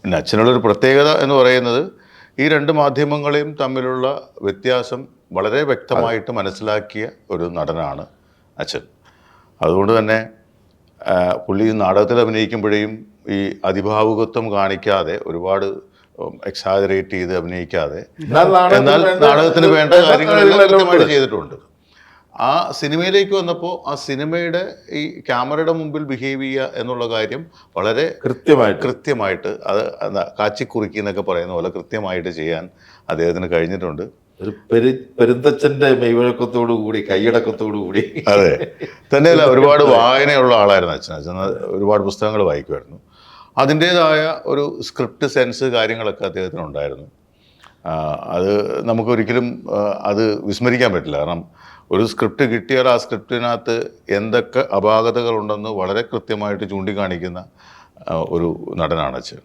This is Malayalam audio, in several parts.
പിന്നെ അച്ഛനുള്ളൊരു പ്രത്യേകത എന്ന് പറയുന്നത് ഈ രണ്ട് മാധ്യമങ്ങളെയും തമ്മിലുള്ള വ്യത്യാസം വളരെ വ്യക്തമായിട്ട് മനസ്സിലാക്കിയ ഒരു നടനാണ് അച്ഛൻ. അതുകൊണ്ട് തന്നെ പുള്ളി നാടകത്തിൽ അഭിനയിക്കുമ്പോഴേയും ഈ അതിഭാവുകത്വം കാണിക്കാതെ, ഒരുപാട് എക്സാജറേറ്റ് ചെയ്ത് അഭിനയിക്കാതെ, എന്നാൽ നാടകത്തിന് വേണ്ട കാര്യങ്ങളെല്ലാം കൃത്യമായിട്ട് ചെയ്തിട്ടുണ്ട്. ആ സിനിമയിലേക്ക് വന്നപ്പോൾ ആ സിനിമയുടെ ഈ ക്യാമറയുടെ മുമ്പിൽ ബിഹേവ് ചെയ്യുക എന്നുള്ള കാര്യം വളരെ കൃത്യമായിട്ട് അത് കാച്ചിക്കുറുക്കി എന്നൊക്കെ പറയുന്ന പോലെ കൃത്യമായിട്ട് ചെയ്യാൻ അദ്ദേഹത്തിന് കഴിഞ്ഞിട്ടുണ്ട്. ഒരു പെരുന്തച്ഛന്റെ മെയ്വഴക്കത്തോടു കൂടി, കൈയടക്കത്തോടു കൂടി. അതെ, തന്നെയല്ല, ഒരുപാട് വായനയുള്ള ആളായിരുന്നു അച്ഛൻ. അച്ഛൻ ഒരുപാട് പുസ്തകങ്ങൾ വായിക്കുമായിരുന്നു. അതിൻ്റേതായ ഒരു സ്ക്രിപ്റ്റ് സെൻസ് കാര്യങ്ങളൊക്കെ അദ്ദേഹത്തിന് ഉണ്ടായിരുന്നു. അത് നമുക്കൊരിക്കലും അത് വിസ്മരിക്കാൻ പറ്റില്ല. കാരണം ഒരു സ്ക്രിപ്റ്റ് കിട്ടിയാൽ ആ സ്ക്രിപ്റ്റിനകത്ത് എന്തൊക്കെ അപാകതകളുണ്ടെന്ന് വളരെ കൃത്യമായിട്ട് ചൂണ്ടിക്കാണിക്കുന്ന ഒരു നടനാണ് അച്ഛൻ.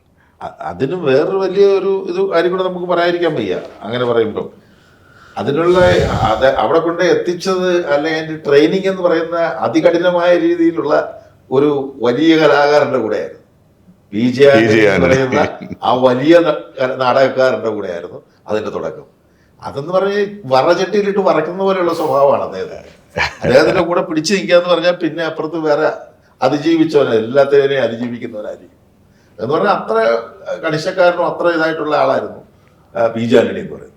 അതിന് വേറൊരു വലിയ ഇത് കാര്യം കൂടെ നമുക്ക് പറയാതിരിക്കാൻ വയ്യ. അങ്ങനെ പറയുമ്പോൾ അതിനുള്ള അവിടെ കൊണ്ട് എത്തിച്ചത്, അല്ലെങ്കിൽ അതിൻ്റെ ട്രെയിനിങ് എന്ന് പറയുന്ന അതികഠിനമായ രീതിയിലുള്ള ഒരു വലിയ കലാകാരൻ്റെ കൂടെയായിരുന്നു. പറയുന്ന ആ വലിയ നാടകക്കാരൻ്റെ കൂടെയായിരുന്നു അതിൻ്റെ തുടക്കം. അതെന്ന് പറഞ്ഞാൽ വറചട്ടിയിലിട്ട് വറക്കുന്ന പോലെയുള്ള സ്വഭാവമാണ് അദ്ദേഹത്തിൻ്റെ കൂടെ പിടിച്ചു നിൽക്കുക എന്ന് പറഞ്ഞാൽ പിന്നെ അപ്പുറത്ത് വേറെ അതിജീവിച്ചവനെ, എല്ലാത്തിനെയും അതിജീവിക്കുന്നവനായിരിക്കും എന്ന് പറഞ്ഞാൽ അത്ര കണിശക്കാരനും അത്ര ഇതായിട്ടുള്ള ആളായിരുന്നു പി.ജെ. ആന്റണി എന്ന് പറയുന്നത്.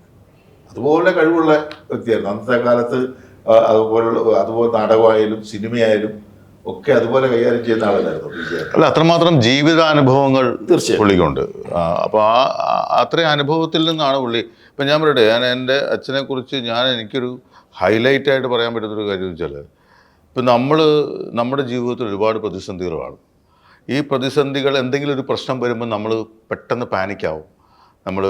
അതുപോലെ കഴിവുള്ള വ്യക്തിയായിരുന്നു അന്നത്തെ കാലത്ത്. അതുപോലെ നാടകമായാലും സിനിമയായാലും ഒക്കെ അതുപോലെ കൈകാര്യം ചെയ്യുന്ന ആളല്ലായിരുന്നു പി.ജെ. അല്ല, അത്രമാത്രം ജീവിതാനുഭവങ്ങൾ പുള്ളിക്കുണ്ട്. അപ്പോൾ അത്രയും അനുഭവത്തിൽ നിന്നാണ് പുള്ളി. ഇപ്പം ഞാൻ പറയട്ടെ, ഞാൻ എൻ്റെ അച്ഛനെക്കുറിച്ച് എനിക്കൊരു ഹൈലൈറ്റായിട്ട് പറയാൻ പറ്റുന്നൊരു കാര്യം വെച്ചാൽ, ഇപ്പം നമ്മുടെ ജീവിതത്തിൽ ഒരുപാട് പ്രതിസന്ധികളാണ്. ഈ പ്രതിസന്ധികൾ, എന്തെങ്കിലും ഒരു പ്രശ്നം വരുമ്പോൾ നമ്മൾ പെട്ടെന്ന് പാനിക്കാവും. നമ്മൾ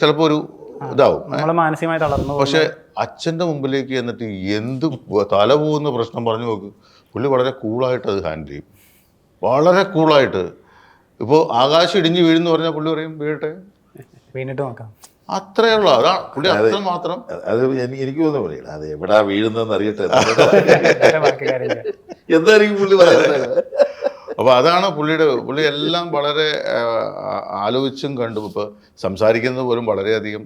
ചിലപ്പോൾ ഒരു ഇതാവും, മാനസികമായി തളർന്നു. പക്ഷെ അച്ഛൻ്റെ മുമ്പിലേക്ക് എന്നിട്ട് എന്ത് തല പോകുന്ന പ്രശ്നം പറഞ്ഞു നോക്ക്, പുള്ളി വളരെ കൂളായിട്ട് അത് ഹാൻഡിൽ ചെയ്യും. വളരെ കൂളായിട്ട്. ഇപ്പോൾ ആകാശം ഇടിഞ്ഞ് വീഴുന്നു പറഞ്ഞാൽ പുള്ളി പറയും വീഴട്ടെ, വീണിട്ട് നോക്കാം. അത്രയുള്ള അതാണ് പുള്ളി. അത്ര മാത്രം. അത് എനിക്ക് തോന്നുന്നു പറയില്ല, അത് എവിടാ വീഴുന്നതെന്ന് അറിയട്ടെ എന്തായിരിക്കും പുള്ളി പറയുന്നത്. അപ്പോൾ അതാണ് പുള്ളി എല്ലാം വളരെ ആലോചിച്ചും കണ്ടും. ഇപ്പോൾ സംസാരിക്കുന്നത് പോലും വളരെയധികം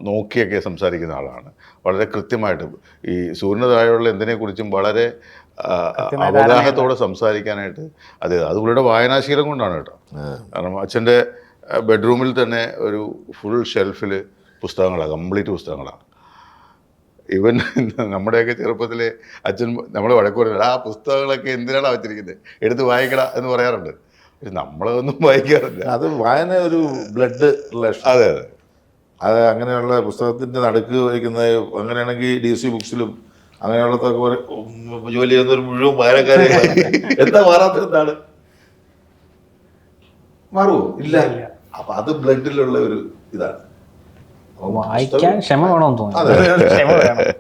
നോക്കിയൊക്കെ സംസാരിക്കുന്ന ആളാണ്. വളരെ കൃത്യമായിട്ട് ഈ സൂര്യന് താഴെയുള്ള എന്തിനെക്കുറിച്ചും വളരെ അവഗാഹത്തോടെ സംസാരിക്കാനായിട്ട് അത് പുള്ളിയുടെ വായനാശീലം കൊണ്ടാണ് കേട്ടോ. കാരണം അച്ഛൻ്റെ ബെഡ്റൂമിൽ തന്നെ ഒരു ഫുൾ ഷെൽഫിൽ പുസ്തകങ്ങളാണ്, കംപ്ലീറ്റ് പുസ്തകങ്ങളാണ്. ഈവൻ നമ്മുടെയൊക്കെ ചെറുപ്പത്തിൽ അച്ഛൻ നമ്മൾ വഴക്ക് പറയുന്നത്, ആ പുസ്തകങ്ങളൊക്കെ എന്തിനാണ് വെച്ചിരിക്കുന്നത്, എടുത്ത് വായിക്കട എന്ന് പറയാറുണ്ട്. പക്ഷെ നമ്മളതൊന്നും വായിക്കാറില്ല. അത് വായന ഒരു ബ്ലഡ് റിലേഷൻ. അതെ. അത് അങ്ങനെയുള്ള പുസ്തകത്തിൻ്റെ നടുക്ക് വയ്ക്കുന്നത്. അങ്ങനെയാണെങ്കിൽ DC ബുക്സിലും അങ്ങനെയുള്ളതൊക്കെ ജോലി ചെയ്യുന്നവർ മുഴുവൻ വായനക്കാരെ എന്താ മാറാത്ത എന്താണ് മാറുമോ? ഇല്ല. അപ്പൊ അത് ബ്ലഡിലുള്ള ഒരു ഇതാണ്. വായിക്കാൻ ക്ഷമ വേണമെന്ന് തോന്നുന്നു.